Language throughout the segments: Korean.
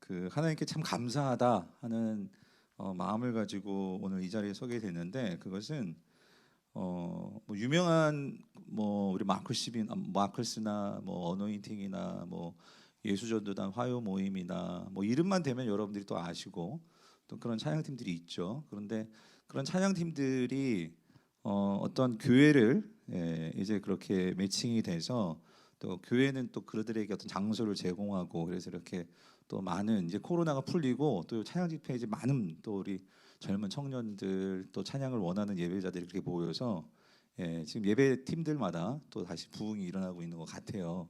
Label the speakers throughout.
Speaker 1: 그 하나님께 참 감사하다 하는 마음을 가지고 오늘 이 자리에 서게 됐는데, 그것은 뭐 유명한 뭐 우리 마클스나 뭐 어노인팅이나 뭐 예수전도단 화요 모임이나 뭐 이름만 되면 여러분들이 또 아시고 또 그런 찬양팀들이 있죠. 그런데 그런 찬양팀들이 어떤 교회를 이제 그렇게 매칭이 돼서, 또 교회는 또 그들에게 어떤 장소를 제공하고, 그래서 이렇게 또 많은, 이제 코로나가 풀리고 또 찬양 집회에 이제 많은 또 우리 젊은 청년들, 또 찬양을 원하는 예배자들이 그렇게 모여서 지금 예배 팀들마다 또 다시 부흥이 일어나고 있는 것 같아요.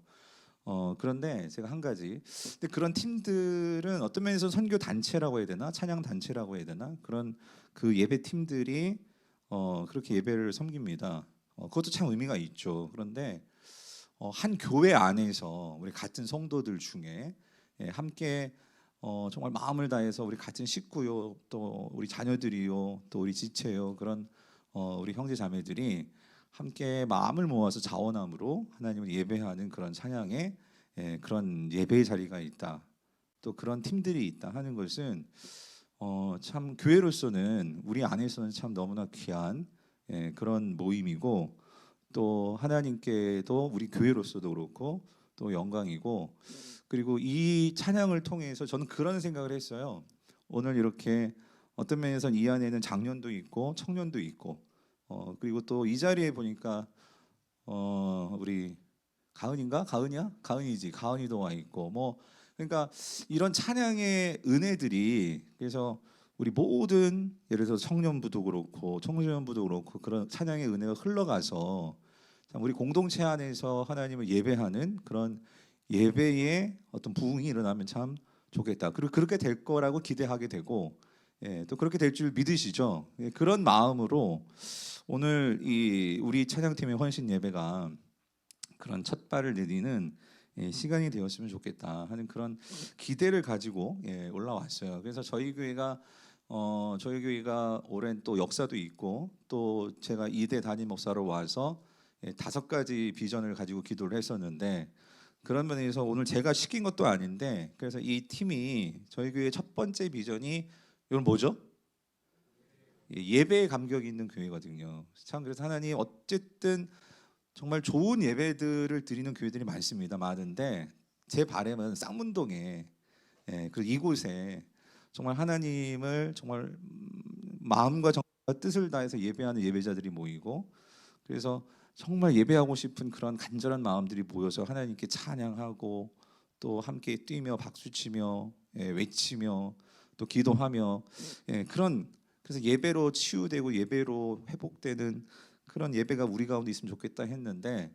Speaker 1: 그런데 제가 한 가지, 근데 그런 팀들은 어떤 면에서 선교 단체라고 해야 되나, 찬양 단체라고 해야 되나, 그런 그 예배 팀들이 그렇게 예배를 섬깁니다. 그것도 참 의미가 있죠. 그런데 한 교회 안에서 우리 같은 성도들 중에 함께 정말 마음을 다해서 우리 같은 식구요, 또 우리 자녀들이요, 또 우리 지체요, 그런 우리 형제 자매들이 함께 마음을 모아서 자원함으로 하나님을 예배하는 그런 찬양의 그런 예배의 자리가 있다, 또 그런 팀들이 있다 하는 것은 참 교회로서는, 우리 안에서는 참 너무나 귀한 그런 모임이고, 또 하나님께도 우리 교회로서도 그렇고 또 영광이고, 그리고 이 찬양을 통해서 저는 그런 생각을 했어요. 오늘 이렇게 어떤 면에서는 이 안에는 장년도 있고 청년도 있고, 그리고 또 이 자리에 보니까 우리 가은인가? 가은이야? 가은이지. 가은이도 와 있고, 뭐 그러니까 이런 찬양의 은혜들이, 그래서 우리 모든, 예를 들어서 청년부도 그렇고 청소년부도 그렇고 그런 찬양의 은혜가 흘러가서 참 우리 공동체 안에서 하나님을 예배하는 그런 예배의 어떤 부흥이 일어나면 참 좋겠다. 그리고 그렇게 될 거라고 기대하게 되고, 또 그렇게 될 줄 믿으시죠? 그런 마음으로 오늘 이 우리 찬양팀의 헌신 예배가 그런 첫 발을 내디는 시간이 되었으면 좋겠다 하는 그런 기대를 가지고 올라왔어요. 그래서 저희 교회가 오랜 또 역사도 있고, 또 제가 이대 담임 목사로 와서 5가지 비전을 가지고 기도를 했었는데, 그런 면에서 오늘 제가 시킨 것도 아닌데, 그래서 이 팀이, 저희 교회 첫 번째 비전이 이건 뭐죠? 예배에 감격이 있는 교회거든요. 참, 그래서 하나님 어쨌든 정말 좋은 예배들을 드리는 교회들이 많습니다. 많은데 제 바람은 쌍문동에, 그 이곳에 정말 하나님을 정말 마음과 정과 뜻을 다해서 예배하는 예배자들이 모이고, 그래서 정말 예배하고 싶은 그런 간절한 마음들이 모여서 하나님께 찬양하고, 또 함께 뛰며 박수치며 외치며 또 기도하며, 그런, 그래서 예배로 치유되고 예배로 회복되는 그런 예배가 우리 가운데 있으면 좋겠다 했는데,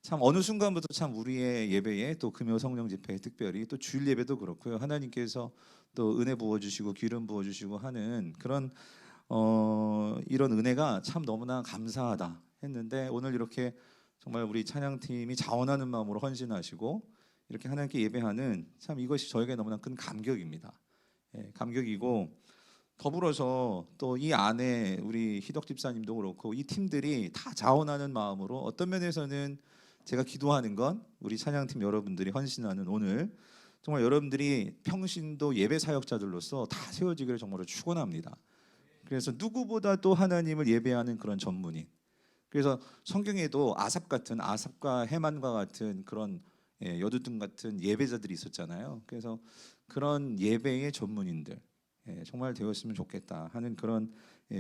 Speaker 1: 참 어느 순간부터 참 우리의 예배에, 또 금요 성령 집회에, 특별히 또 주일 예배도 그렇고요, 하나님께서 또 은혜 부어 주시고 기름 부어 주시고 하는 그런 이런 은혜가 참 너무나 감사하다 했는데, 오늘 이렇게 정말 우리 찬양팀이 자원하는 마음으로 헌신하시고 이렇게 하나님께 예배하는, 참 이것이 저에게 너무나 큰 감격입니다. 감격이고, 더불어서 또 이 안에 우리 희덕 집사님도 그렇고 이 팀들이 다 자원하는 마음으로, 어떤 면에서는 제가 기도하는 건 우리 찬양팀 여러분들이 헌신하는 오늘 정말 여러분들이 평신도 예배 사역자들로서 다 세워지기를 정말로 축원합니다. 그래서 누구보다도 하나님을 예배하는 그런 전문인, 그래서 성경에도 아삽과 해만과 같은 그런 여두둔 같은 예배자들이 있었잖아요. 그래서 그런 예배의 전문인들 정말 되었으면 좋겠다 하는 그런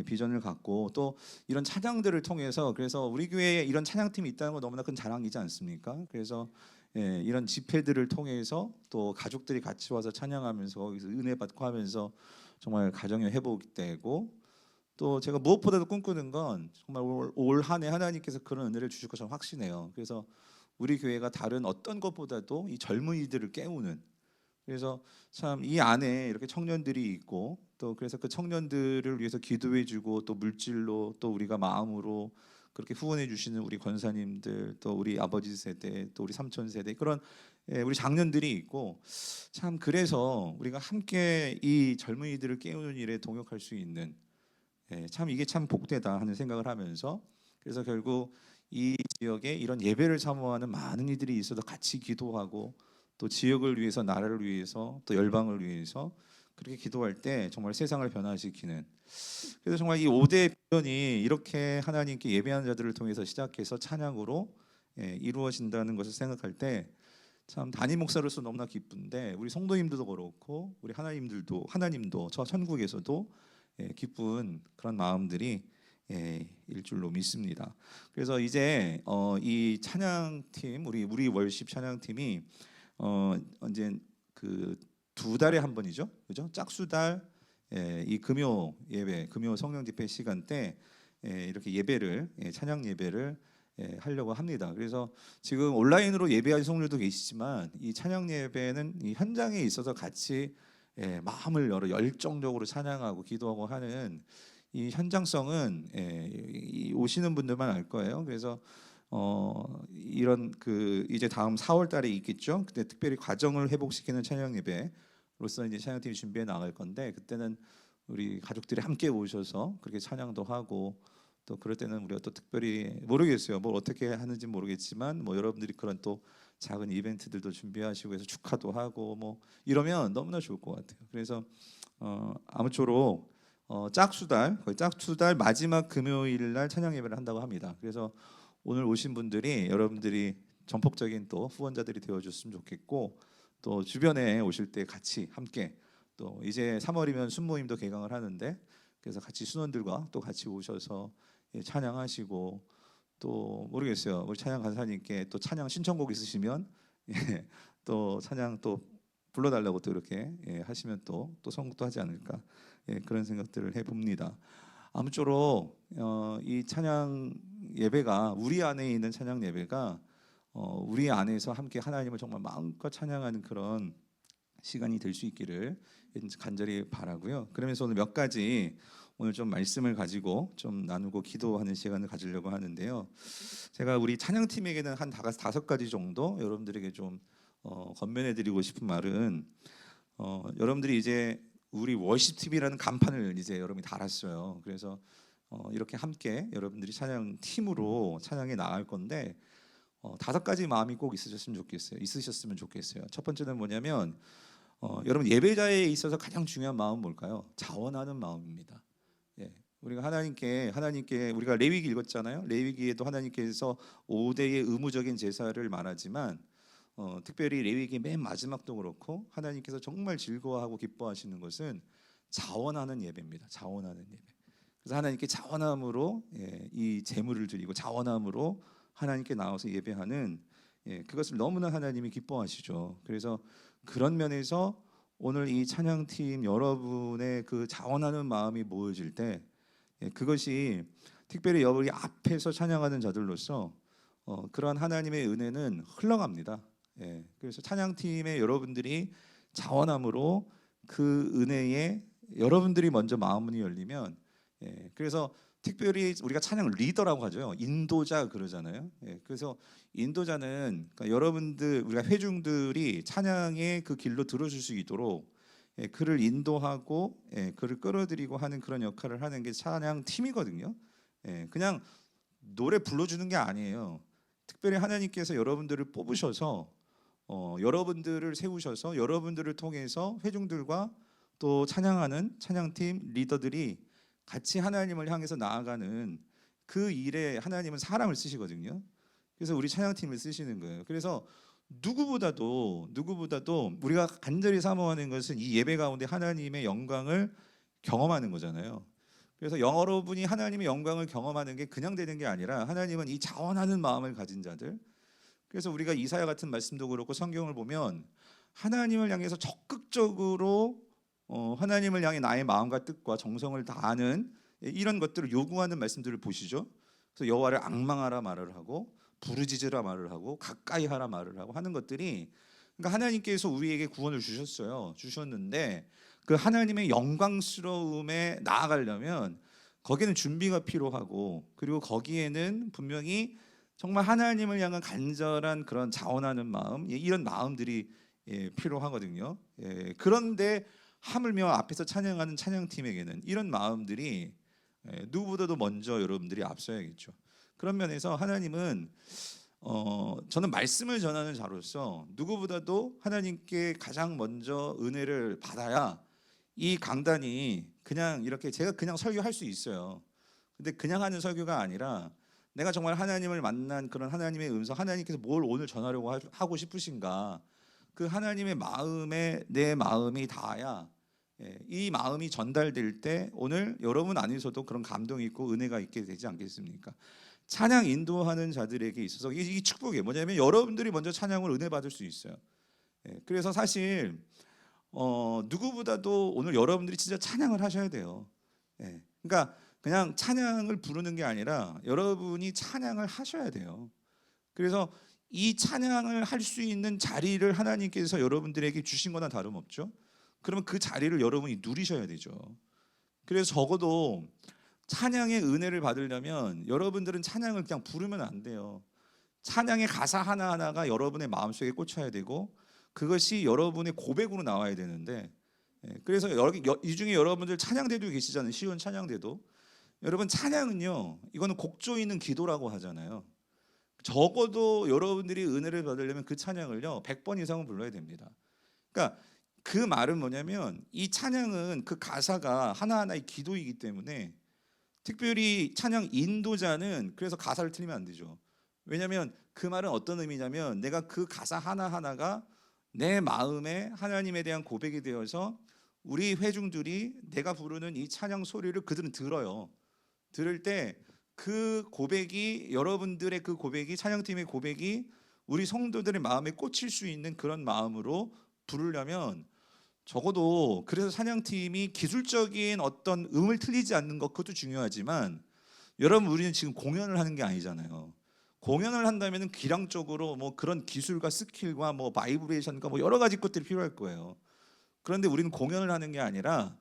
Speaker 1: 비전을 갖고, 또 이런 찬양들을 통해서, 그래서 우리 교회에 이런 찬양팀이 있다는 건 너무나 큰 자랑이지 않습니까? 그래서 이런 집회들을 통해서 또 가족들이 같이 와서 찬양하면서 거기서 은혜 받고 하면서 정말 가정이 회복되고, 또 제가 무엇보다도 꿈꾸는 건 정말 올 한 해 하나님께서 그런 은혜를 주실 거 저는 확신해요. 그래서 우리 교회가 다른 어떤 것보다도 이 젊은이들을 깨우는, 그래서 참 이 안에 이렇게 청년들이 있고, 또 그래서 그 청년들을 위해서 기도해주고, 또 물질로, 또 우리가 마음으로 그렇게 후원해 주시는 우리 권사님들, 또 우리 아버지 세대, 또 우리 삼촌 세대, 그런 우리 장년들이 있고, 참 그래서 우리가 함께 이 젊은이들을 깨우는 일에 동역할 수 있는, 참 이게 참 복되다 하는 생각을 하면서, 그래서 결국 이 지역에 이런 예배를 사모하는 많은 이들이 있어도 같이 기도하고, 또 지역을 위해서, 나라를 위해서, 또 열방을 위해서 그렇게 기도할 때 정말 세상을 변화시키는, 그래서 정말 이 5대 비전이 이렇게 하나님께 예배하는 자들을 통해서 시작해서 찬양으로 이루어진다는 것을 생각할 때 참 담임 목사로서 너무나 기쁜데, 우리 성도님들도 그렇고 우리 하나님도 저 천국에서도 기쁜 그런 마음들이 일 줄로 믿습니다. 그래서 이제 이 찬양팀, 우리 월십 찬양팀이 언제 그 2달에 한 번이죠, 그죠? 짝수달 이 금요 예배, 금요 성령 집회 시간 때 이렇게 예배를, 찬양 예배를 하려고 합니다. 그래서 지금 온라인으로 예배하는 성도들도 계시지만 이 찬양 예배는 이 현장에 있어서 같이 마음을 열어 열정적으로 찬양하고 기도하고 하는 이 현장성은 이 오시는 분들만 알 거예요. 그래서 이런 그 이제 다음 4월 달에 있겠죠. 그때 특별히 과정을 회복시키는 찬양 예배로서 이제 찬양팀이 준비해 나갈 건데, 그때는 우리 가족들이 함께 오셔서 그렇게 찬양도 하고, 또 그럴 때는 우리가 또 특별히 모르겠어요. 뭘 어떻게 하는지 모르겠지만 뭐 여러분들이 그런 또 작은 이벤트들도 준비하시고 해서 축하도 하고 뭐 이러면 너무나 좋을 것 같아요. 그래서 아무쪼록 짝수달, 거의 짝수달 마지막 금요일 날 찬양 예배를 한다고 합니다. 그래서 오늘 오신 분들이, 여러분들이 전폭적인 또 후원자들이 되어줬으면 좋겠고, 또 주변에 오실 때 같이 함께, 또 이제 3월이면 순모임도 개강을 하는데, 그래서 같이 순원들과 또 같이 오셔서 찬양하시고, 또 모르겠어요, 우리 찬양 간사님께 또 찬양 신청곡 있으시면 또 찬양 또 불러달라고 또 이렇게 하시면 또 선곡도 하지 않을까, 그런 생각들을 해봅니다. 아무쪼록 이 찬양 예배가, 우리 안에 있는 찬양 예배가 우리 안에서 함께 하나님을 정말 마음껏 찬양하는 그런 시간이 될 수 있기를 간절히 바라고요. 그러면서 오늘 몇 가지, 오늘 좀 말씀을 가지고 좀 나누고 기도하는 시간을 가지려고 하는데요. 제가 우리 찬양팀에게는 한 5가지 정도 여러분들에게 좀 건면해드리고 싶은 말은, 여러분들이 이제 우리 워십 TV라는 간판을 이제 여러분이 달았어요. 그래서 이렇게 함께 여러분들이 찬양 팀으로 찬양에 나갈 건데, 5가지 마음이 꼭 있으셨으면 좋겠어요. 첫 번째는 뭐냐면, 여러분 예배자에 있어서 가장 중요한 마음은 뭘까요? 자원하는 마음입니다. 우리가 하나님께 우리가 레위기 읽었잖아요. 레위기에도 하나님께서 5대의 의무적인 제사를 말하지만, 특별히 레위기 맨 마지막도 그렇고 하나님께서 정말 즐거워하고 기뻐하시는 것은 자원하는 예배입니다. 자원하는 예배. 그래서 하나님께 자원함으로 이 제물을 드리고 자원함으로 하나님께 나와서 예배하는, 그것을 너무나 하나님이 기뻐하시죠. 그래서 그런 면에서 오늘 이 찬양팀 여러분의 그 자원하는 마음이 모여질 때, 그것이 특별히 여러분이 앞에서 찬양하는 자들로서 그러한 하나님의 은혜는 흘러갑니다. 그래서 찬양팀의 여러분들이 자원함으로 그 은혜에 여러분들이 먼저 마음문이 열리면, 그래서 특별히 우리가 찬양 리더라고 하죠. 인도자 그러잖아요. 그래서 인도자는, 그러니까 여러분들, 우리가 회중들이 찬양의 그 길로 들어줄 수 있도록 그를 인도하고 그를 끌어들이고 하는 그런 역할을 하는 게 찬양 팀이거든요. 그냥 노래 불러주는 게 아니에요. 특별히 하나님께서 여러분들을 뽑으셔서 여러분들을 세우셔서 여러분들을 통해서 회중들과 또 찬양하는 찬양팀 리더들이 같이 하나님을 향해서 나아가는 그 일에 하나님은 사람을 쓰시거든요. 그래서 우리 찬양팀을 쓰시는 거예요. 그래서 누구보다도 우리가 간절히 사모하는 것은 이 예배 가운데 하나님의 영광을 경험하는 거잖아요. 그래서 여러분이 하나님의 영광을 경험하는 게 그냥 되는 게 아니라, 하나님은 이 자원하는 마음을 가진 자들, 그래서 우리가 이사야 같은 말씀도 그렇고 성경을 보면 하나님을 향해서 적극적으로 하나님을 향해 나의 마음과 뜻과 정성을 다하는 이런 것들을 요구하는 말씀들을 보시죠. 그래서 여호와를 앙망하라 말을 하고, 부르짖으라 말을 하고, 가까이 하라 말을 하고 하는 것들이, 그러니까 하나님께서 우리에게 구원을 주셨는데 그 하나님의 영광스러움에 나아가려면 거기에는 준비가 필요하고, 그리고 거기에는 분명히 정말 하나님을 향한 간절한 그런 자원하는 마음, 이런 마음들이 필요하거든요. 그런데 하물며 앞에서 찬양하는 찬양팀에게는 이런 마음들이 누구보다도 먼저 여러분들이 앞서야겠죠. 그런 면에서 하나님은 저는 말씀을 전하는 자로서 누구보다도 하나님께 가장 먼저 은혜를 받아야 이 강단이 그냥 이렇게 제가 그냥 설교할 수 있어요. 근데 그냥 하는 설교가 아니라 내가 정말 하나님을 만난 그런 하나님의 음성, 하나님께서 뭘 오늘 전하려고 하고 싶으신가, 그 하나님의 마음에 내 마음이 닿아야 이 마음이 전달될 때 오늘 여러분 안에서도 그런 감동이 있고 은혜가 있게 되지 않겠습니까? 찬양 인도하는 자들에게 있어서 이 축복이 뭐냐면 여러분들이 먼저 찬양을 은혜 받을 수 있어요. 그래서 사실 누구보다도 오늘 여러분들이 진짜 찬양을 하셔야 돼요. 그러니까 그냥 찬양을 부르는 게 아니라 여러분이 찬양을 하셔야 돼요. 그래서 이 찬양을 할 수 있는 자리를 하나님께서 여러분들에게 주신 거나 다름없죠. 그러면 그 자리를 여러분이 누리셔야 되죠. 그래서 적어도 찬양의 은혜를 받으려면 여러분들은 찬양을 그냥 부르면 안 돼요. 찬양의 가사 하나하나가 여러분의 마음속에 꽂혀야 되고 그것이 여러분의 고백으로 나와야 되는데, 그래서 이 중에 여러분들 찬양대도 계시잖아요. 시온 찬양대도. 여러분 찬양은요, 이거는 곡 조이는 기도라고 하잖아요. 적어도 여러분들이 은혜를 받으려면 그 찬양을요 100번 이상은 불러야 됩니다. 그러니까 그 말은 뭐냐면 이 찬양은 그 가사가 하나하나의 기도이기 때문에 특별히 찬양 인도자는 그래서 가사를 틀리면 안 되죠. 왜냐하면 그 말은 어떤 의미냐면 내가 그 가사 하나하나가 내 마음에 하나님에 대한 고백이 되어서 우리 회중들이 내가 부르는 이 찬양 소리를 그들은 들어요. 들을 때 그 고백이 여러분들의 그 고백이 찬양팀의 고백이 우리 성도들의 마음에 꽂힐 수 있는 그런 마음으로 부르려면 적어도 그래서 찬양팀이 기술적인 어떤 음을 틀리지 않는 것 그것도 중요하지만 여러분 우리는 지금 공연을 하는 게 아니잖아요. 공연을 한다면은 기량적으로 뭐 그런 기술과 스킬과 뭐 바이브레이션과 뭐 여러 가지 것들이 필요할 거예요. 그런데 우리는 공연을 하는 게 아니라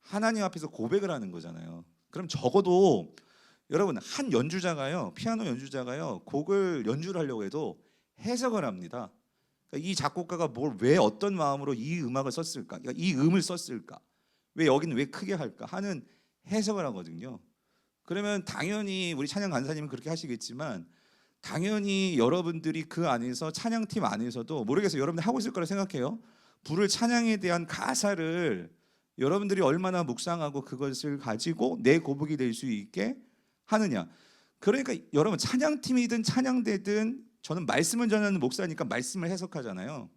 Speaker 1: 하나님 앞에서 고백을 하는 거잖아요. 그럼 적어도 여러분 한 연주자가요, 피아노 연주자가요, 곡을 연주를 하려고 해도 해석을 합니다. 그러니까 이 작곡가가 왜 어떤 마음으로 이 음악을 썼을까, 그러니까 이 음을 썼을까, 왜 여기는 왜 크게 할까 하는 해석을 하거든요. 그러면 당연히 우리 찬양 간사님은 그렇게 하시겠지만 당연히 여러분들이 그 안에서 찬양팀 안에서도 모르겠어요. 여러분들 하고 있을 거라 생각해요. 부를 찬양에 대한 가사를 여러분들이 얼마나 묵상하고 그것을 가지고 내 고백이 될 수 있게 하느냐. 그러니까 여러분 찬양팀이든 찬양대든 저는 말씀을 전하는 목사니까 말씀을 해석하잖아요.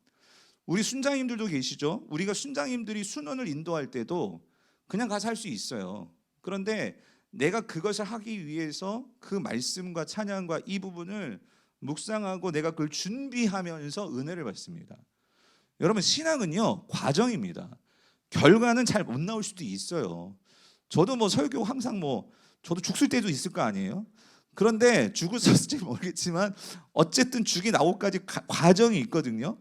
Speaker 1: 우리 순장님들도 계시죠. 우리가 순장님들이 순원을 인도할 때도 그냥 가서 할 수 있어요. 그런데 내가 그것을 하기 위해서 그 말씀과 찬양과 이 부분을 묵상하고 내가 그걸 준비하면서 은혜를 받습니다. 여러분 신앙은요 과정입니다. 결과는 잘 못 나올 수도 있어요. 저도 뭐 설교 항상 저도 죽을 때도 있을 거 아니에요. 그런데 죽었을지 모르겠지만 어쨌든 죽이 나오기까지 과정이 있거든요.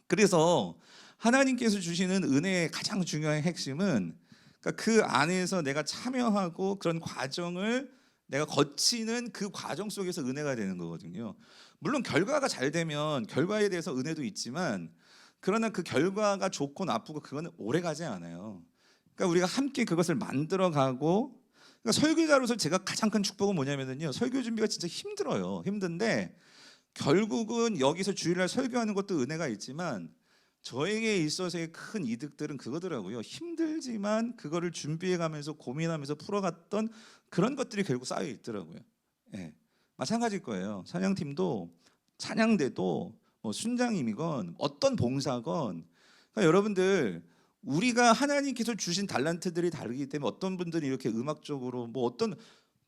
Speaker 1: 그래서 하나님께서 주시는 은혜의 가장 중요한 핵심은 그러니까 그 안에서 내가 참여하고 그런 과정을 내가 거치는 그 과정 속에서 은혜가 되는 거거든요. 물론 결과가 잘 되면 결과에 대해서 은혜도 있지만 그러나 그 결과가 좋고 나쁘고 그거는 오래 가지 않아요. 그러니까 우리가 함께 그것을 만들어가고, 그러니까 설교자로서 제가 가장 큰 축복은 뭐냐면요, 설교 준비가 진짜 힘들어요. 힘든데 결국은 여기서 주일날 설교하는 것도 은혜가 있지만 저에게 있어서의 큰 이득들은 그거더라고요. 힘들지만 그거를 준비해가면서 고민하면서 풀어갔던 그런 것들이 결국 쌓여 있더라고요. 마찬가지일 거예요. 찬양팀도 찬양대도 순장님이건 어떤 봉사건, 그러니까 여러분들 우리가 하나님께서 주신 달란트들이 다르기 때문에 어떤 분들이 이렇게 음악적으로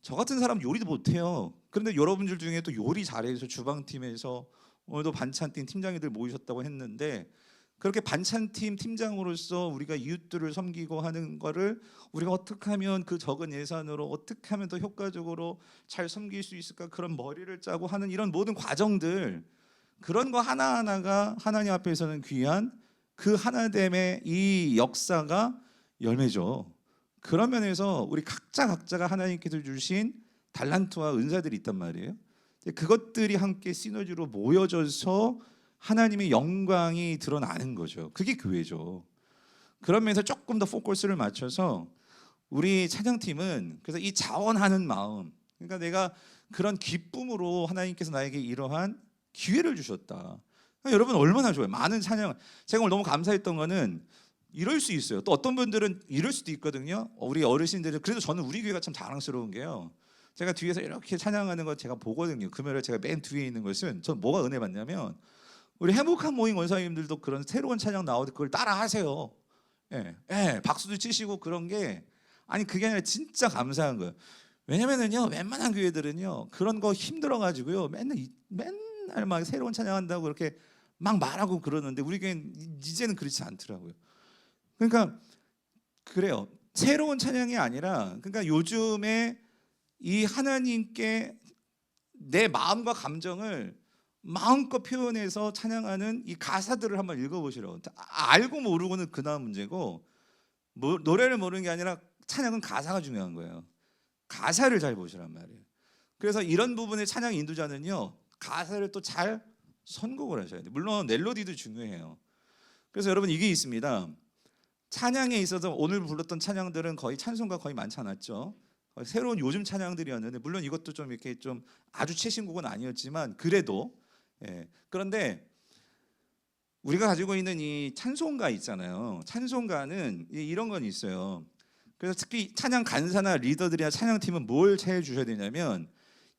Speaker 1: 저 같은 사람 요리도 못해요. 그런데 여러분들 중에 또 요리 잘해서 주방팀에서 오늘도 반찬팀 팀장님들 모이셨다고 했는데 그렇게 반찬팀 팀장으로서 우리가 이웃들을 섬기고 하는 거를 우리가 어떻게 하면 그 적은 예산으로 어떻게 하면 더 효과적으로 잘 섬길 수 있을까, 그런 머리를 짜고 하는 이런 모든 과정들, 그런 거 하나하나가 하나님 앞에서는 귀한 그 하나됨의 이 역사가 열매죠. 그런 면에서 우리 각자가 하나님께서 주신 달란트와 은사들이 있단 말이에요. 그것들이 함께 시너지로 모여져서 하나님의 영광이 드러나는 거죠. 그게 교회죠. 그런 면에서 조금 더 포커스를 맞춰서 우리 찬양팀은 그래서 이 자원하는 마음, 그러니까 내가 그런 기쁨으로 하나님께서 나에게 이러한 기회를 주셨다. 그러니까 여러분 얼마나 좋아요. 많은 찬양. 제가 오늘 너무 감사했던 거는 이럴 수 있어요. 또 어떤 분들은 이럴 수도 있거든요. 우리 어르신들은 그래도 저는 우리 교회가 참 자랑스러운 게요. 제가 뒤에서 이렇게 찬양하는 거 제가 보거든요. 금요일에 제가 맨 뒤에 있는 것은 전 뭐가 은혜 받냐면 우리 행복한 모임 원사님들도 그런 새로운 찬양 나오고 그걸 따라 하세요. 예, 예, 박수도 치시고 그런 게 아니 그게 아니라 진짜 감사한 거예요. 왜냐면은요 웬만한 교회들은요 그런 거 힘들어 가지고요 맨날 막 새로운 찬양한다고 그렇게 막 말하고 그러는데 우리 교회는 이제는 그렇지 않더라고요. 그러니까 그래요. 새로운 찬양이 아니라 그러니까 요즘에 이 하나님께 내 마음과 감정을 마음껏 표현해서 찬양하는 이 가사들을 한번 읽어보시라고. 알고 모르고는 그다음 문제고 노래를 모르는 게 아니라 찬양은 가사가 중요한 거예요. 가사를 잘 보시란 말이에요. 그래서 이런 부분의 찬양 인도자는요 가사를 또 잘 선곡을 하셔야 돼요. 물론 멜로디도 중요해요. 그래서 여러분 이게 있습니다. 찬양에 있어서 오늘 불렀던 찬양들은 거의 찬송가 거의 많지 않았죠. 새로운 요즘 찬양들이었는데 물론 이것도 좀 이렇게 좀 아주 최신곡은 아니었지만 그래도 그런데 우리가 가지고 있는 이 찬송가 있잖아요. 찬송가는 이런 건 있어요. 그래서 특히 찬양 간사나 리더들이나 찬양팀은 뭘 해 주셔야 되냐면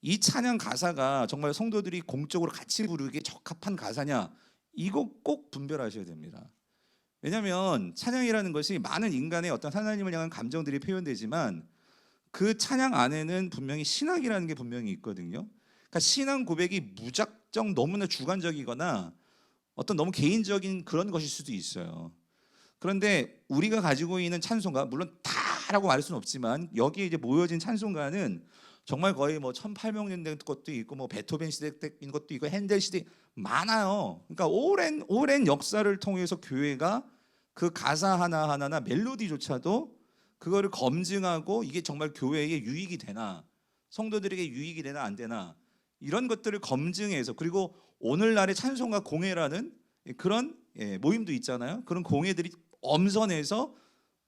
Speaker 1: 이 찬양 가사가 정말 성도들이 공적으로 같이 부르기에 적합한 가사냐 이거 꼭 분별하셔야 됩니다. 왜냐하면 찬양이라는 것이 많은 인간의 어떤 하나님을 향한 감정들이 표현되지만 그 찬양 안에는 분명히 신학이라는 게 분명히 있거든요. 그러니까 신앙 고백이 무작정 너무나 주관적이거나 어떤 너무 개인적인 그런 것일 수도 있어요. 그런데 우리가 가지고 있는 찬송가 물론 다라고 말할 수는 없지만 여기에 이제 모여진 찬송가는 정말 거의 뭐 1800년대 것도 있고 뭐 베토벤 시대 때인 것도 있고 핸델 시대 많아요. 그러니까 오랜 역사를 통해서 교회가 그 가사 하나하나나 멜로디조차도 그거를 검증하고 이게 정말 교회에 유익이 되나 성도들에게 유익이 되나 안 되나 이런 것들을 검증해서 그리고 오늘날의 찬송가 공회라는 그런 모임도 있잖아요. 그런 공회들이 엄선해서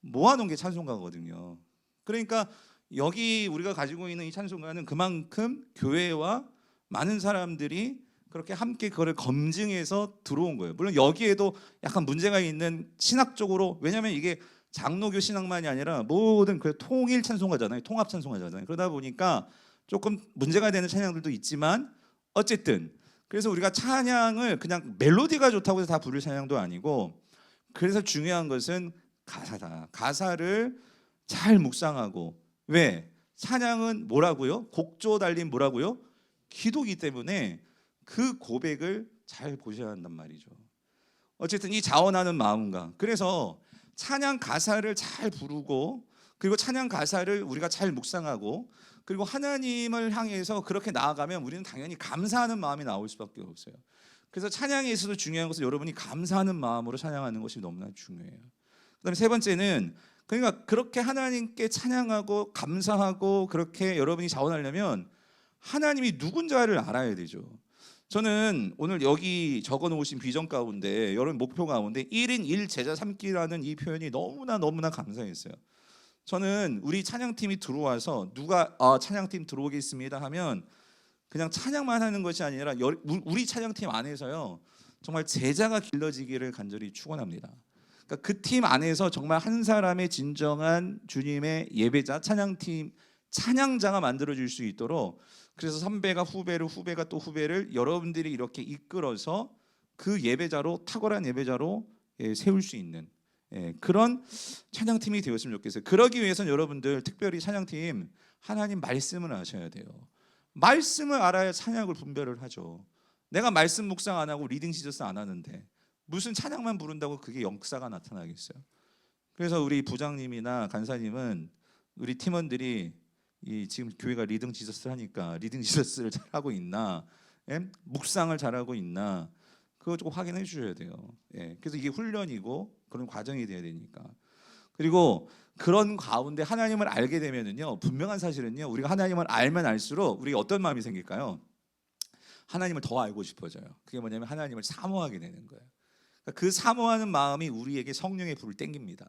Speaker 1: 모아놓은 게 찬송가거든요. 그러니까 여기 우리가 가지고 있는 이 찬송가는 그만큼 교회와 많은 사람들이 그렇게 함께 그거를 검증해서 들어온 거예요. 물론 여기에도 약간 문제가 있는 신학적으로 왜냐하면 이게 장로교 신학만이 아니라 모든 그 통일 찬송가잖아요. 통합 찬송가잖아요. 그러다 보니까 조금 문제가 되는 찬양들도 있지만 어쨌든 그래서 우리가 찬양을 그냥 멜로디가 좋다고 해서 다 부를 찬양도 아니고 그래서 중요한 것은 가사다. 가사를 잘 묵상하고 왜? 찬양은 뭐라고요? 곡조 달린 뭐라고요? 기도기 때문에 그 고백을 잘 보셔야 한단 말이죠. 어쨌든 이 자원하는 마음과 그래서 찬양 가사를 잘 부르고 그리고 찬양 가사를 우리가 잘 묵상하고 그리고 하나님을 향해서 그렇게 나아가면 우리는 당연히 감사하는 마음이 나올 수밖에 없어요. 그래서 찬양에 있어서 중요한 것은 여러분이 감사하는 마음으로 찬양하는 것이 너무나 중요해요. 그다음에 세 번째는 그러니까 그렇게 하나님께 찬양하고 감사하고 그렇게 여러분이 자원하려면 하나님이 누군가를 알아야 되죠. 저는 오늘 여기 적어놓으신 비전 가운데 여러분 목표 가운데 1인 1제자 삼기라는 이 표현이 너무나 감사했어요. 저는 우리 찬양팀이 들어와서 누가 찬양팀 들어오겠습니다 하면 그냥 찬양만 하는 것이 아니라 우리 찬양팀 안에서요 정말 제자가 길러지기를 간절히 축원합니다. 그러니까 그 팀 안에서 정말 한 사람의 진정한 주님의 예배자 찬양팀 찬양자가 만들어질 수 있도록 그래서 선배가 후배를 후배가 또 후배를 여러분들이 이렇게 이끌어서 그 예배자로 탁월한 예배자로 세울 수 있는 그런 찬양팀이 되었으면 좋겠어요. 그러기 위해서는 여러분들 특별히 찬양팀 하나님 말씀을 아셔야 돼요. 말씀을 알아야 찬양을 분별을 하죠. 내가 말씀 묵상 안 하고 리딩 지저스 안 하는데 무슨 찬양만 부른다고 그게 역사가 나타나겠어요? 그래서 우리 부장님이나 간사님은 우리 팀원들이 지금 교회가 리딩 지저스를 하니까 리딩 지저스를 잘하고 있나 묵상을 잘하고 있나 그거 조금 확인해 주셔야 돼요. 그래서 이게 훈련이고 그런 과정이 돼야 되니까. 그리고 그런 가운데 하나님을 알게 되면은요 분명한 사실은요 우리가 하나님을 알면 알수록 우리가 어떤 마음이 생길까요? 하나님을 더 알고 싶어져요. 그게 뭐냐면 하나님을 사모하게 되는 거예요. 그러니까 그 사모하는 마음이 우리에게 성령의 불을 땡깁니다.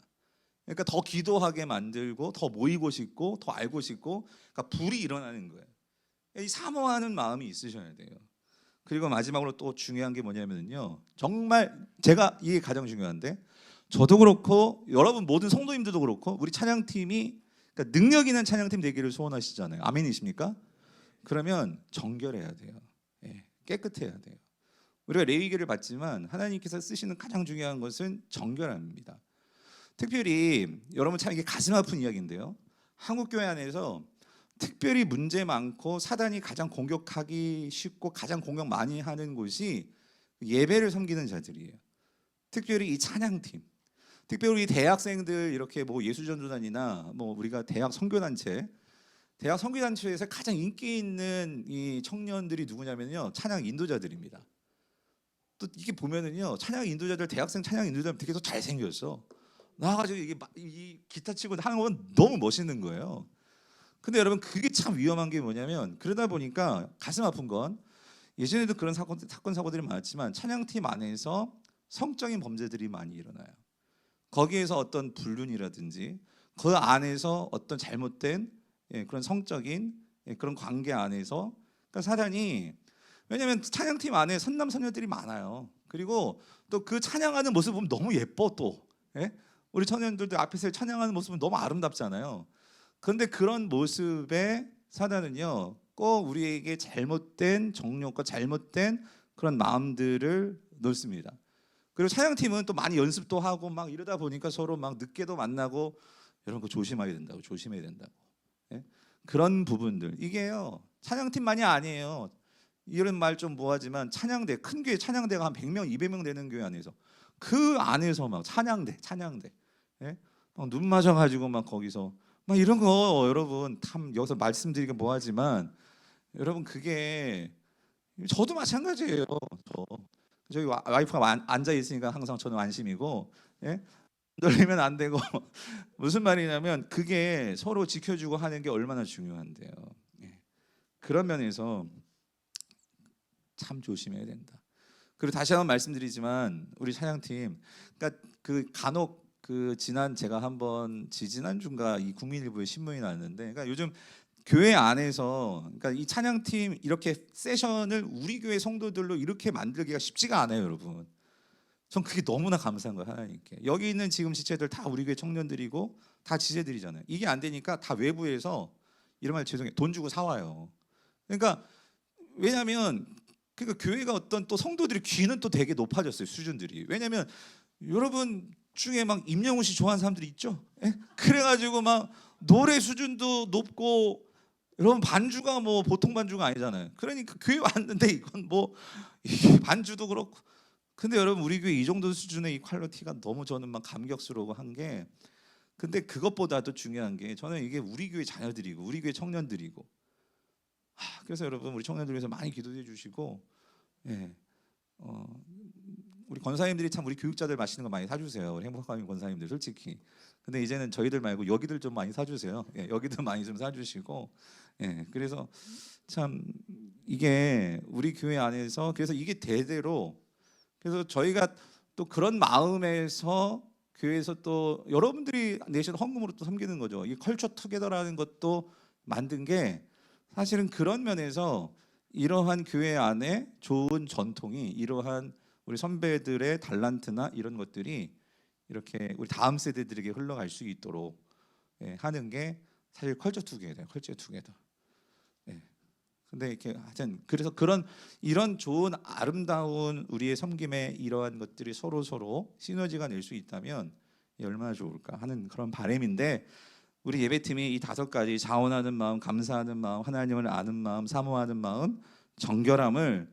Speaker 1: 그러니까 더 기도하게 만들고 더 모이고 싶고 더 알고 싶고 그러니까 불이 일어나는 거예요. 이 사모하는 마음이 있으셔야 돼요. 그리고 마지막으로 또 중요한 게 뭐냐면요, 정말 제가 이게 가장 중요한데, 저도 그렇고 여러분 모든 성도님들도 그렇고 우리 찬양팀이, 그러니까 능력 있는 찬양팀 되기를 소원하시잖아요. 아멘이십니까? 그러면 정결해야 돼요. 예, 깨끗해야 돼요. 우리가 레위기를 봤지만 하나님께서 쓰시는 가장 중요한 것은 정결함입니다. 특별히 여러분, 참 이게 가슴 아픈 이야기인데요, 한국 교회 안에서 특별히 문제 많고 사단이 가장 공격하기 쉽고 가장 공격 많이 하는 곳이 예배를 섬기는 자들이에요. 특별히 이 찬양팀, 특별히 대학생들 이렇게 뭐 예수전도단이나 뭐 우리가 대학 선교단체에서 가장 인기 있는 이 청년들이 누구냐면요, 찬양 인도자들입니다. 또 이게 보면은요, 찬양 인도자들, 대학생 찬양 인도자들 되게 더 잘생겼어. 나와가지고 이게 이 기타 치고 하는 건 너무 멋있는 거예요. 근데 여러분, 그게 참 위험한 게 뭐냐면, 그러다 보니까 가슴 아픈 건, 예전에도 그런 사건 사고들이 많았지만 찬양팀 안에서 성적인 범죄들이 많이 일어나요. 거기에서 어떤 불륜이라든지 그 안에서 어떤 잘못된 그런 성적인 그런 관계 안에서, 그러니까 사단이, 왜냐하면 찬양팀 안에 선남 선녀들이 많아요. 그리고 또 그 찬양하는 모습 보면 너무 예뻐. 또 우리 청년들도 앞에서 찬양하는 모습은 너무 아름답잖아요. 그런데 그런 모습에 사단은요, 꼭 우리에게 잘못된 정욕과 잘못된 그런 마음들을 놓습니다. 그리고 찬양팀은 또 많이 연습도 하고 막 이러다 보니까 서로 막 늦게도 만나고, 여러분 그거 조심해야 된다고. 예? 그런 부분들, 이게요 찬양팀만이 아니에요. 이런 말 좀 뭐하지만 찬양대, 큰 교회 찬양대가 한 100명 200명 되는 교회 안에서, 그 안에서 막 찬양대 예? 막 눈 맞아가지고 막 거기서 막 이런 거, 여러분 참 여기서 말씀드리기 뭐하지만, 여러분 그게, 저도 마찬가지예요. 저기 와이프가 앉아 있으니까 항상 저는 안심이고, 예? 놀리면 안 되고 무슨 말이냐면, 그게 서로 지켜주고 하는 게 얼마나 중요한데요. 예. 그런 면에서 참 조심해야 된다. 그리고 다시 한번 말씀드리지만 우리 찬양팀, 그러니까 그 간혹 그 제가 한번 지난 주인가 이 국민일보에 신문이 났는데, 그러니까 요즘 교회 안에서, 그러니까 이 찬양팀 이렇게 세션을 우리 교회 성도들로 이렇게 만들기가 쉽지가 않아요, 여러분. 전 그게 너무나 감사한 거예요, 하나님께. 여기 있는 지금 지체들 다 우리 교회 청년들이고 다 지체들이잖아요. 이게 안 되니까 다 외부에서, 이런 말 죄송해요, 돈 주고 사와요. 그러니까 왜냐하면, 그러니까 교회가 어떤 또 성도들이 귀는 또 되게 높아졌어요, 수준들이. 왜냐하면 여러분 중에 막 임영웅 씨 좋아하는 사람들이 있죠. 예? 그래가지고 막 노래 수준도 높고, 여러분 반주가 뭐 보통 반주가 아니잖아요. 그러니까 교회 왔는데 이건 뭐 이게 반주도 그렇고. 근데 여러분, 우리 교회 이 정도 수준의 이 퀄리티가 너무 저는 막 감격스러워 한 게, 근데 그것보다도 중요한 게, 저는 이게 우리 교회 자녀들이고 우리 교회 청년들이고, 그래서 여러분 우리 청년들 위해서 많이 기도해 주시고, 예, 우리 권사님들이 참 우리 교육자들 맛있는 거 많이 사주세요. 우리 행복한 권사님들 솔직히. 근데 이제는 저희들 말고 여기들 좀 많이 사주세요. 예, 여기들 많이 좀 사주시고, 예, 그래서 참 이게 우리 교회 안에서, 그래서 이게 대대로, 그래서 저희가 또 그런 마음에서 교회에서 또 여러분들이 내신 헌금으로 또 섬기는 거죠. 이 컬처 투게더라는 것도 만든 게, 사실은 그런 면에서 이러한 교회 안에 좋은 전통이, 이러한 우리 선배들의 달란트나 이런 것들이 이렇게 우리 다음 세대들에게 흘러갈 수 있도록 하는 게 사실 컬처 투게더. 예. 근데 이렇게 하여튼, 그래서 이런 좋은 아름다운 우리의 섬김의 이러한 것들이 서로 시너지가 낼 수 있다면 얼마나 좋을까 하는 그런 바람인데, 우리 예배팀이 이 5가지, 자원하는 마음, 감사하는 마음, 하나님을 아는 마음, 사모하는 마음, 정결함을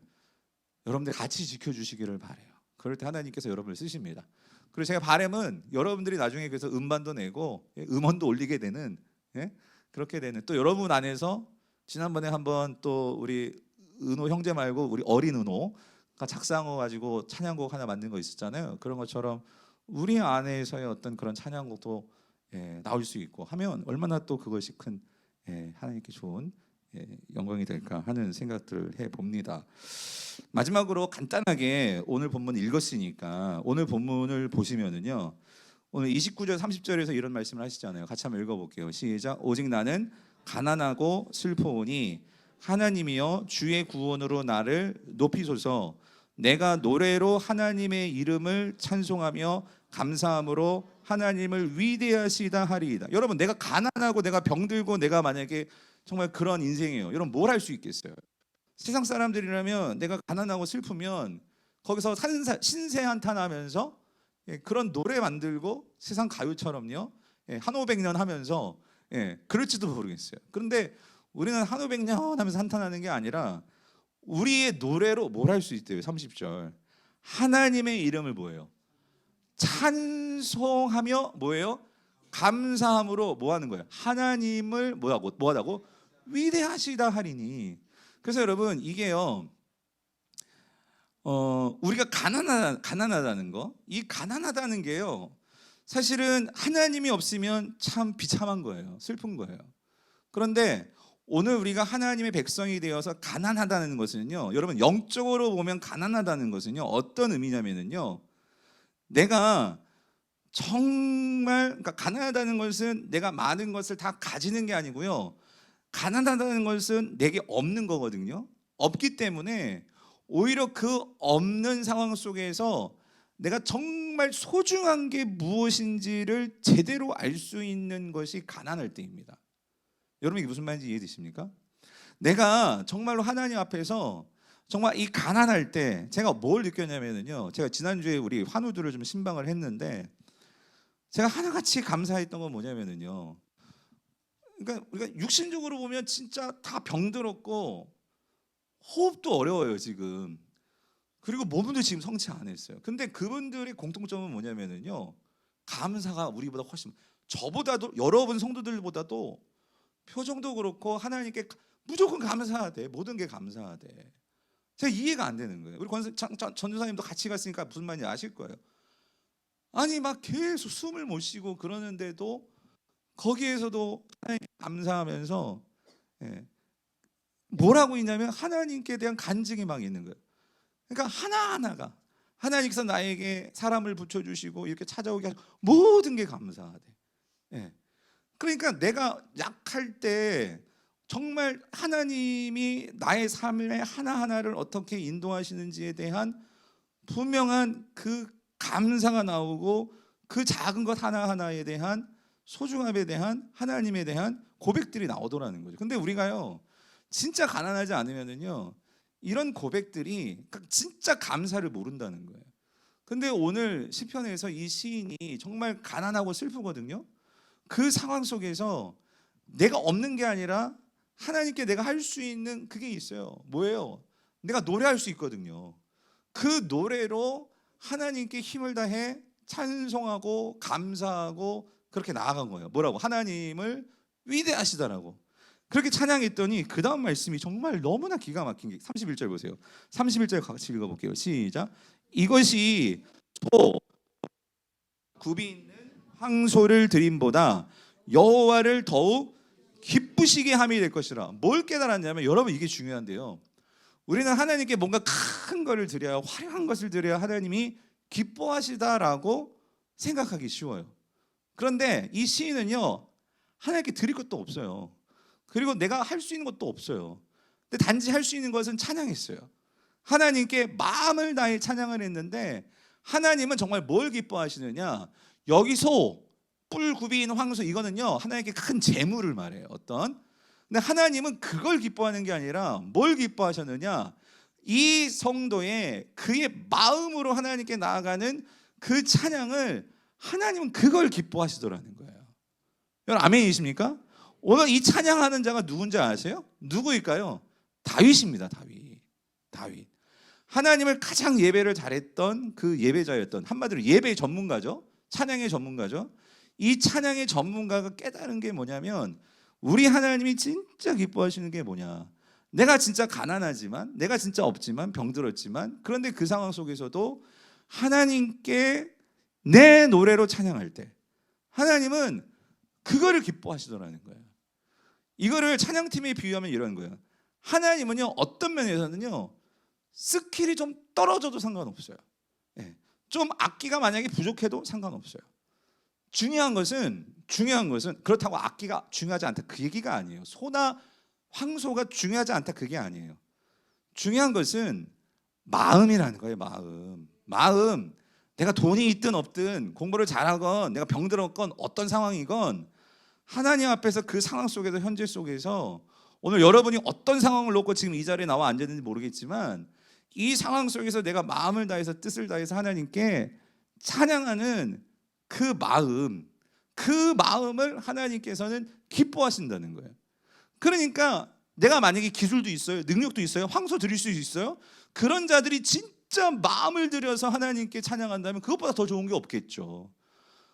Speaker 1: 여러분들 같이 지켜주시기를 바래요. 그럴 때 하나님께서 여러분을 쓰십니다. 그리고 제가 바람은 여러분들이 나중에 그래서 음반도 내고 음원도 올리게 되는, 그렇게 되는, 또 여러분 안에서, 지난번에 한번 또 우리 은호 형제 말고 우리 어린 은호가 작사한 가지고 찬양곡 하나 만든 거 있었잖아요. 그런 것처럼 우리 안에서의 어떤 그런 찬양곡도 나올 수 있고 하면 얼마나 또 그것이 큰 하나님께 좋은 영광이 될까 하는 생각들을 해봅니다. 마지막으로 간단하게 오늘 본문 읽었으니까 오늘 본문을 보시면은요, 오늘 29절 30절에서 이런 말씀을 하시잖아요. 같이 한번 읽어볼게요. 시작. 오직 나는 가난하고 슬퍼오니 하나님이여 주의 구원으로 나를 높이소서. 내가 노래로 하나님의 이름을 찬송하며 감사함으로 하나님을 위대하시다 하리이다. 여러분, 내가 가난하고 내가 병들고 내가 만약에 정말 그런 인생이에요. 여러분, 뭘 할 수 있겠어요? 세상 사람들이라면 내가 가난하고 슬프면 거기서 신세한탄하면서 그런 노래 만들고 세상 가요처럼요, 한 500년 하면서 그럴지도 모르겠어요. 그런데 우리는 한 500년 하면서 한탄하는 게 아니라 우리의 노래로 뭘 할 수 있대요. 30절 하나님의 이름을 뭐예요? 찬송하며 뭐예요? 감사함으로 뭐 하는 거예요? 하나님을 뭐하다고? 위대하시다 하리니. 그래서 여러분, 이게요, 우리가 가난하다는 거, 이 가난하다는 게요, 사실은 하나님이 없으면 참 비참한 거예요. 슬픈 거예요. 그런데 오늘 우리가 하나님의 백성이 되어서 가난하다는 것은요, 여러분, 영적으로 보면 가난하다는 것은요, 어떤 의미냐면요, 내가 정말, 그러니까 가난하다는 것은 내가 많은 것을 다 가지는 게 아니고요, 가난하다는 것은 내게 없는 거거든요. 없기 때문에 오히려 그 없는 상황 속에서 내가 정말 소중한 게 무엇인지를 제대로 알 수 있는 것이 가난할 때입니다. 여러분, 이게 무슨 말인지 이해되십니까? 내가 정말로 하나님 앞에서 정말 이 가난할 때 제가 뭘 느꼈냐면요, 제가 지난주에 우리 환우들을 좀 신방을 했는데 제가 하나같이 감사했던 건 뭐냐면요, 그러니까 우리가 육신적으로 보면 진짜 다 병들었고 호흡도 어려워요 지금. 그리고 몸도 지금 성치 안 했어요. 근데 그분들의 공통점은 뭐냐면요, 감사가 우리보다 훨씬, 저보다도, 여러분 성도들보다도 표정도 그렇고 하나님께 무조건 감사하대. 모든 게 감사하대. 제가 이해가 안 되는 거예요. 우리 전도사님도 같이 갔으니까 무슨 말인지 아실 거예요. 아니 막 계속 숨을 못 쉬고 그러는데도 거기에서도 하나님 감사하면서 뭐라고 있냐면 하나님께 대한 간증이 막 있는 거예요. 그러니까 하나하나가 하나님께서 나에게 사람을 붙여주시고 이렇게 찾아오게 하시고 모든 게 감사하대. 그러니까 내가 약할 때 정말 하나님이 나의 삶의 하나하나를 어떻게 인도하시는지에 대한 분명한 그 감사가 나오고, 그 작은 것 하나하나에 대한 소중함에 대한 하나님에 대한 고백들이 나오더라는 거죠. 근데 우리가요, 진짜 가난하지 않으면은요, 이런 고백들이 진짜 감사를 모른다는 거예요. 근데 오늘 시편에서 이 시인이 정말 가난하고 슬프거든요. 그 상황 속에서 내가 없는 게 아니라 하나님께 내가 할 수 있는 그게 있어요. 뭐예요? 내가 노래할 수 있거든요. 그 노래로 하나님께 힘을 다해 찬송하고 감사하고 그렇게 나아간 거예요. 뭐라고? 하나님을 위대하시다라고. 그렇게 찬양했더니 그 다음 말씀이 정말 너무나 기가 막힌 게 31절 보세요. 31절 같이 읽어볼게요. 시작. 이것이 굽이 있는 황소를 드림보다 여호와를 더욱 기쁘시게 함이 될 것이라. 뭘 깨달았냐면, 여러분 이게 중요한데요, 우리는 하나님께 뭔가 큰 거를 드려야, 화려한 것을 드려야 하나님이 기뻐하시다라고 생각하기 쉬워요. 그런데 이 시인은요, 하나님께 드릴 것도 없어요. 그리고 내가 할 수 있는 것도 없어요. 근데 단지 할 수 있는 것은 찬양했어요. 하나님께 마음을 다해 찬양을 했는데, 하나님은 정말 뭘 기뻐하시느냐, 여기서 뿔굽이인 황소, 이거는요 하나님께 큰 재물을 말해요. 어떤, 근데 하나님은 그걸 기뻐하는 게 아니라 뭘 기뻐하셨느냐, 이 성도의 그의 마음으로 하나님께 나아가는 그 찬양을 하나님은 그걸 기뻐하시더라는 거예요. 여러분 아멘이십니까? 오늘 이 찬양하는 자가 누군지 아세요? 누구일까요? 다윗입니다. 다윗. 하나님을 가장 예배를 잘했던 그 예배자였던, 한마디로 예배의 전문가죠. 찬양의 전문가죠. 이 찬양의 전문가가 깨달은 게 뭐냐면, 우리 하나님이 진짜 기뻐하시는 게 뭐냐, 내가 진짜 가난하지만, 내가 진짜 없지만, 병들었지만, 그런데 그 상황 속에서도 하나님께 내 노래로 찬양할 때 하나님은 그거를 기뻐하시더라는 거예요. 이거를 찬양팀에 비유하면 이런 거예요. 하나님은요, 어떤 면에서는요, 스킬이 좀 떨어져도 상관없어요. 좀 악기가 만약에 부족해도 상관없어요. 중요한 것은 그렇다고 악기가 중요하지 않다, 그 얘기가 아니에요. 소나 황소가 중요하지 않다 그게 아니에요. 중요한 것은 마음이라는 거예요. 마음. 내가 돈이 있든 없든 공부를 잘하건 내가 병들었건 어떤 상황이건 하나님 앞에서 그 상황 속에서 현재 속에서 오늘 여러분이 어떤 상황을 놓고 지금 이 자리에 나와 앉았는지 모르겠지만 이 상황 속에서 내가 마음을 다해서 뜻을 다해서 하나님께 찬양하는 그 마음을 하나님께서는 기뻐하신다는 거예요. 그러니까 내가 만약에 기술도 있어요, 능력도 있어요, 황소 드릴 수 있어요. 그런 자들이 진짜 마음을 들여서 하나님께 찬양한다면 그것보다 더 좋은 게 없겠죠.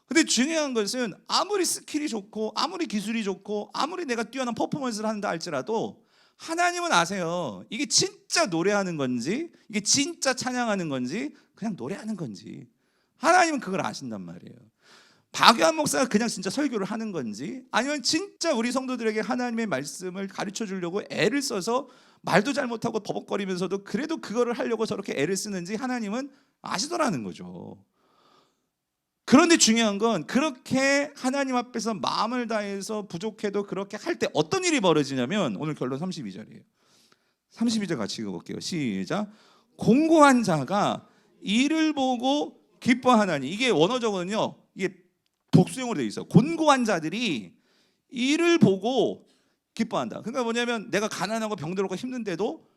Speaker 1: 근데 중요한 것은 아무리 스킬이 좋고 아무리 기술이 좋고 아무리 내가 뛰어난 퍼포먼스를 한다 할지라도 하나님은 아세요. 이게 진짜 노래하는 건지 이게 진짜 찬양하는 건지 그냥 노래하는 건지 하나님은 그걸 아신단 말이에요. 박유한 목사가 그냥 진짜 설교를 하는 건지 아니면 진짜 우리 성도들에게 하나님의 말씀을 가르쳐 주려고 애를 써서 말도 잘못하고 버벅거리면서도 그래도 그거를 하려고 저렇게 애를 쓰는지 하나님은 아시더라는 거죠. 그런데 중요한 건 그렇게 하나님 앞에서 마음을 다해서 부족해도 그렇게 할 때 어떤 일이 벌어지냐면 오늘 결론 32절이에요. 32절 같이 읽어볼게요. 시작. 공고한 자가 이를 보고 기뻐하나니. 이게 원어적으로는요, 이게 복수형으로 되어 있어요. 곤고한 자들이 이를 보고 기뻐한다. 그러니까 뭐냐면 내가 가난하고 병들고 힘든데도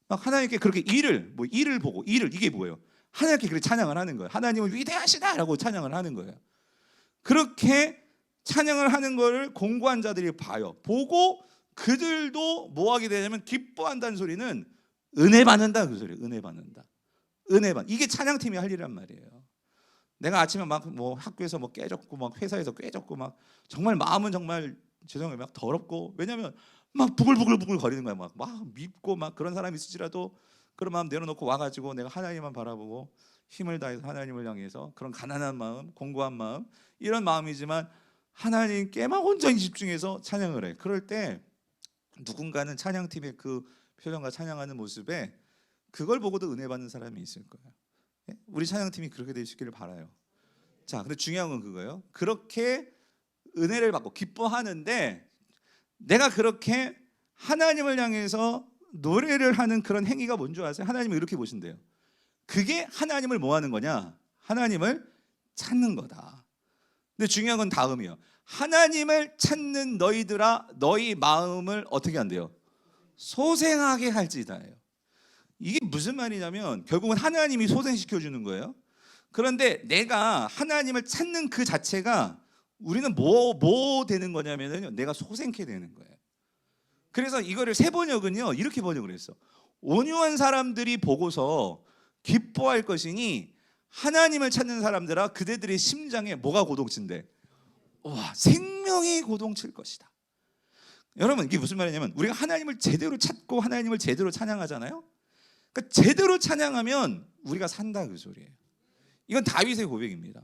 Speaker 1: 막 하나님께 그렇게 일을 보고 이게 뭐예요? 하나님께 그렇게 찬양을 하는 거예요. 하나님은 위대하시다라고 찬양을 하는 거예요. 그렇게 찬양을 하는 거를 공고한 자들이 봐요. 보고 그들도 뭐 하게 되냐면 기뻐한다는 소리는 은혜 받는다 그 소리예요. 은혜 받는다. 이게 찬양팀이 할 일이란 말이에요. 내가 아침에 막 뭐 학교에서 뭐 깨졌고 막 회사에서 깨졌고 막 정말 마음은 정말 죄송해요 막 더럽고 왜냐면 막 부글부글 거리는 거야. 막 밉고 막 그런 사람이 있을지라도 그런 마음 내려놓고 와가지고 내가 하나님만 바라보고 힘을 다해서 하나님을 향해서 그런 가난한 마음, 공고한 마음 이런 마음이지만 하나님께만 온전히 집중해서 찬양을 해. 그럴 때 누군가는 찬양팀의 그 표정과 찬양하는 모습에 그걸 보고도 은혜 받는 사람이 있을 거예요. 우리 찬양팀이 그렇게 되시기를 바라요. 자, 근데 중요한 건 그거예요. 그렇게 은혜를 받고 기뻐하는데 내가 그렇게 하나님을 향해서 노래를 하는 그런 행위가 뭔지 아세요? 하나님은 이렇게 보신대요. 그게 하나님을 뭐 하는 거냐? 하나님을 찾는 거다. 근데 중요한 건 다음이요. 하나님을 찾는 너희들아 너희 마음을 어떻게 한대요? 소생하게 할지다예요. 이게 무슨 말이냐면 결국은 하나님이 소생시켜 주는 거예요. 그런데 내가 하나님을 찾는 그 자체가 우리는 뭐 되는 거냐면요. 내가 소생케 되는 거예요. 그래서 이거를 새 번역은요. 이렇게 번역을 했어. 온유한 사람들이 보고서 기뻐할 것이니 하나님을 찾는 사람들아 그대들의 심장에 뭐가 고동친대? 와, 생명이 고동칠 것이다. 여러분 이게 무슨 말이냐면 우리가 하나님을 제대로 찾고 하나님을 제대로 찬양하잖아요. 그러니까 제대로 찬양하면 우리가 산다 그 소리예요. 이건 다윗의 고백입니다.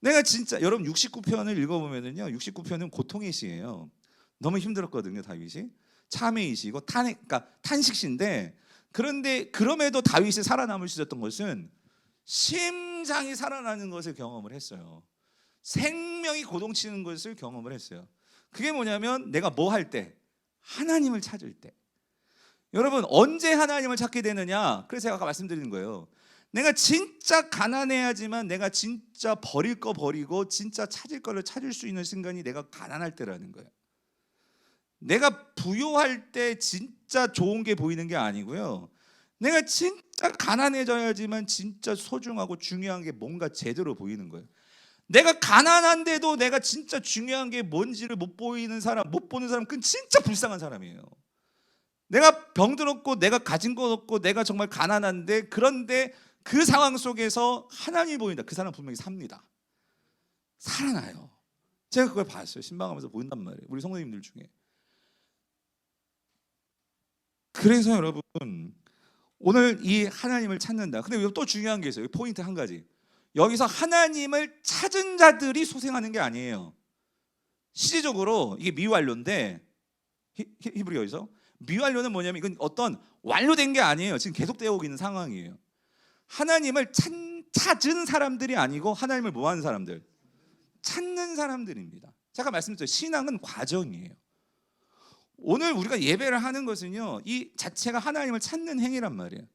Speaker 1: 내가 진짜 여러분 69편을 읽어보면은요 69편은 고통의 시예요. 너무 힘들었거든요. 다윗이 참회의 시고 그러니까 탄식시인데 그런데 그럼에도 다윗이 살아남을 수 있었던 것은 심장이 살아나는 것을 경험을 했어요. 생명이 고동치는 것을 경험을 했어요. 그게 뭐냐면 내가 뭐 할 때? 하나님을 찾을 때. 여러분 언제 하나님을 찾게 되느냐? 그래서 제가 아까 말씀드린 거예요. 내가 진짜 가난해야지만 내가 진짜 버릴 거 버리고 진짜 찾을 거를 찾을 수 있는 순간이 내가 가난할 때라는 거예요. 내가 부유할 때 진짜 좋은 게 보이는 게 아니고요. 내가 진짜 가난해져야지만 진짜 소중하고 중요한 게 뭔가 제대로 보이는 거예요. 내가 가난한데도 내가 진짜 중요한 게 뭔지를 못 보는 사람 그건 진짜 불쌍한 사람이에요. 내가 병들었고 내가 가진 것 없고 내가 정말 가난한데 그런데 그 상황 속에서 하나님이 보인다. 그 사람 분명히 삽니다. 살아나요. 제가 그걸 봤어요. 신방하면서 보인단 말이에요. 우리 성도님들 중에. 그래서 여러분 오늘 이 하나님을 찾는다. 근데 또 중요한 게 있어요. 포인트 한 가지. 여기서 하나님을 찾은 자들이 소생하는 게 아니에요. 시제적으로 이게 미완료인데 히브리어에서 미완료는 뭐냐면 이건 어떤 완료된 게 아니에요. 지금 계속되어 오고 있는 상황이에요. 하나님을 찾은 사람들이 아니고 하나님을 뭐 하는 사람들? 찾는 사람들입니다. 제가 말씀드렸죠. 신앙은 과정이에요. 오늘 우리가 예배를 하는 것은요, 이 자체가 하나님을 찾는 행위란 말이에요.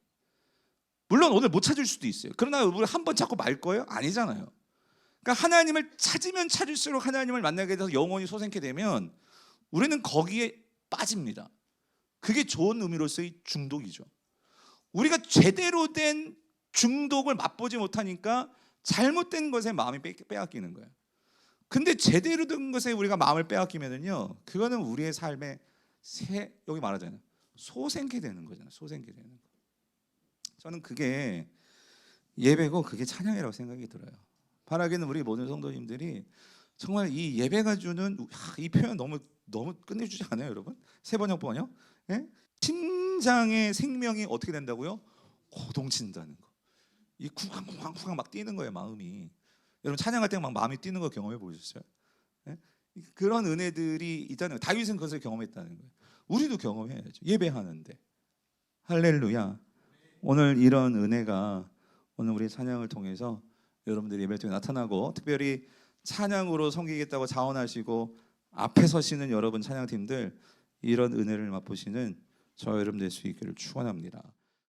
Speaker 1: 물론 오늘 못 찾을 수도 있어요. 그러나 우리 한 번 찾고 말 거예요? 아니잖아요. 그러니까 하나님을 찾으면 찾을수록 하나님을 만나게 돼서 영혼이 솟게 되면 우리는 거기에 빠집니다. 그게 좋은 의미로서의 중독이죠. 우리가 제대로 된 중독을 맛보지 못하니까 잘못된 것에 마음이 빼앗기는 거예요. 근데 제대로 된 것에 우리가 마음을 빼앗기면은요, 그거는 우리의 삶에 여기 말하잖아요, 소생케 되는 거잖아요. 소생케 되는 거. 저는 그게 예배고 그게 찬양이라고 생각이 들어요. 바라기는 우리 모든 성도님들이 정말 이 예배가 주는 이 표현 너무 끝내주지 않아요, 여러분? 세 번역 번역. 예? 심장의 생명이 어떻게 된다고요? 고동친다는 거. 이 쿵쾅쿵쾅 막 뛰는 거예요, 마음이. 여러분 찬양할 때 막 마음이 뛰는 거 경험해 보셨어요? 예? 그런 은혜들이 있다는 거예요. 다윗은 그것을 경험했다는 거예요. 우리도 경험해야죠. 예배하는데. 할렐루야. 오늘 이런 은혜가 오늘 우리 찬양을 통해서 여러분들이 예배 중에 나타나고, 특별히 찬양으로 섬기겠다고 자원하시고 앞에 서시는 여러분 찬양팀들, 이런 은혜를 맛보시는 저 여러분 될 수 있기를 축원합니다.